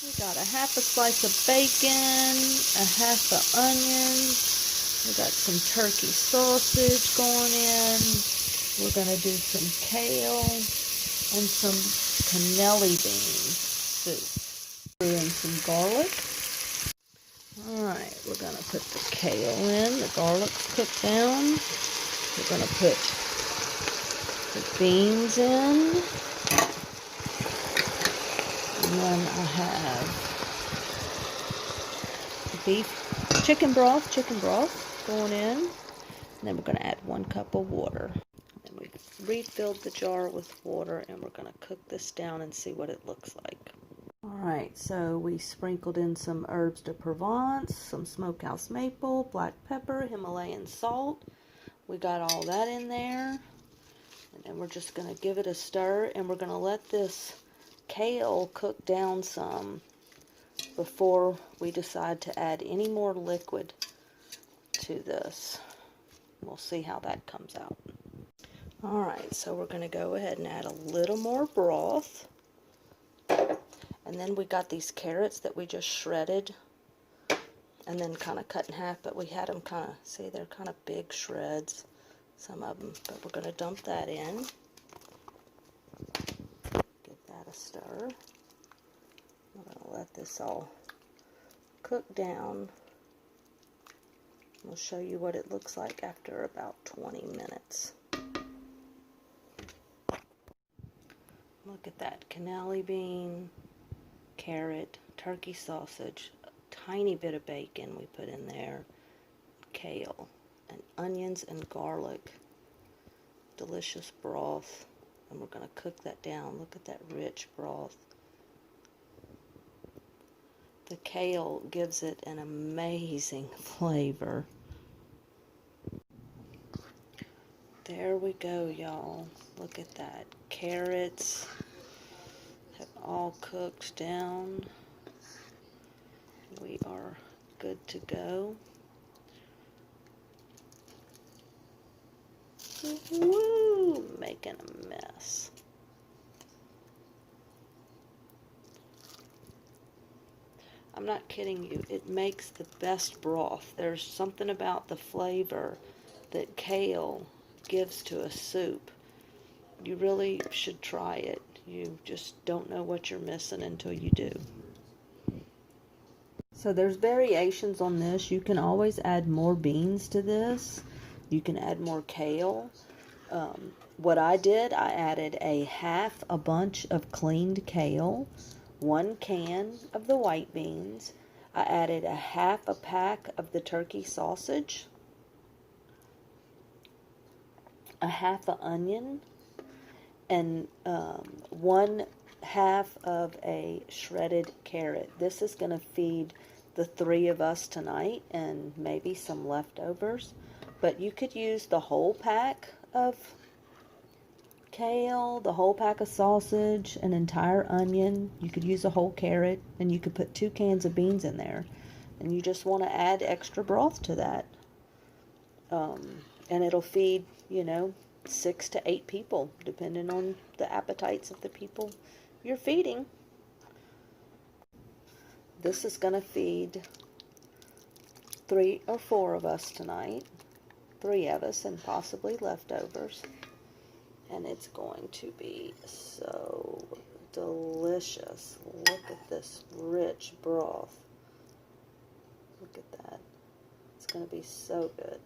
We got a half a slice of bacon, a half an onion. We got some turkey sausage going in. We're going to do some kale and some cannelli beans soup. And some garlic. Alright, we're going to put the kale in. The garlic's cooked down. We're going to put the beans in. And then I have chicken broth going in. And then we're going to add 1 cup of water. And we refilled the jar with water, and we're going to cook this down and see what it looks like. Alright, so we sprinkled in some herbs de Provence, some smokehouse maple, black pepper, Himalayan salt. We got all that in there. And then we're just going to give it a stir, and we're going to let this kale cook down some before we decide to add any more liquid to this. We'll see how that comes out. Alright, so we're going to go ahead and add a little more broth. And then we got these carrots that we just shredded and then kind of cut in half, but we had them kind of, see, they're kind of big shreds, some of them, but we're going to dump that in. Give that a stir. We're going to let this all cook down. We'll show you what it looks like after about 20 minutes. Look at that cannelli bean, carrot, turkey sausage, a tiny bit of bacon we put in there, kale, and onions and garlic. Delicious broth. And we're going to cook that down. Look at that rich broth. The kale gives it an amazing flavor. There we go, y'all. Look at that. Carrots have all cooked down. We are good to go. Woo! Making a mess. I'm not kidding you. It makes the best broth. There's something about the flavor that kale gives to a soup. You really should try it. You just don't know what you're missing until you do. So there's variations on this. You can always add more beans to this. You can add more kale. What I did, I added a half a bunch of cleaned kale, 1 can of the white beans. I added a half a pack of the turkey sausage, a half an onion, and 1/2 of a shredded carrot. This is going to feed the 3 of us tonight and maybe some leftovers. But you could use the whole pack of kale, the whole pack of sausage, an entire onion. You could use a whole carrot, and you could put 2 cans of beans in there. And you just want to add extra broth to that. And it'll feed, 6 to 8 people, depending on the appetites of the people you're feeding. This is going to feed 3 or 4 of us tonight. 3 of us and possibly leftovers. And it's going to be so delicious. Look at this rich broth. Look at that. It's going to be so good.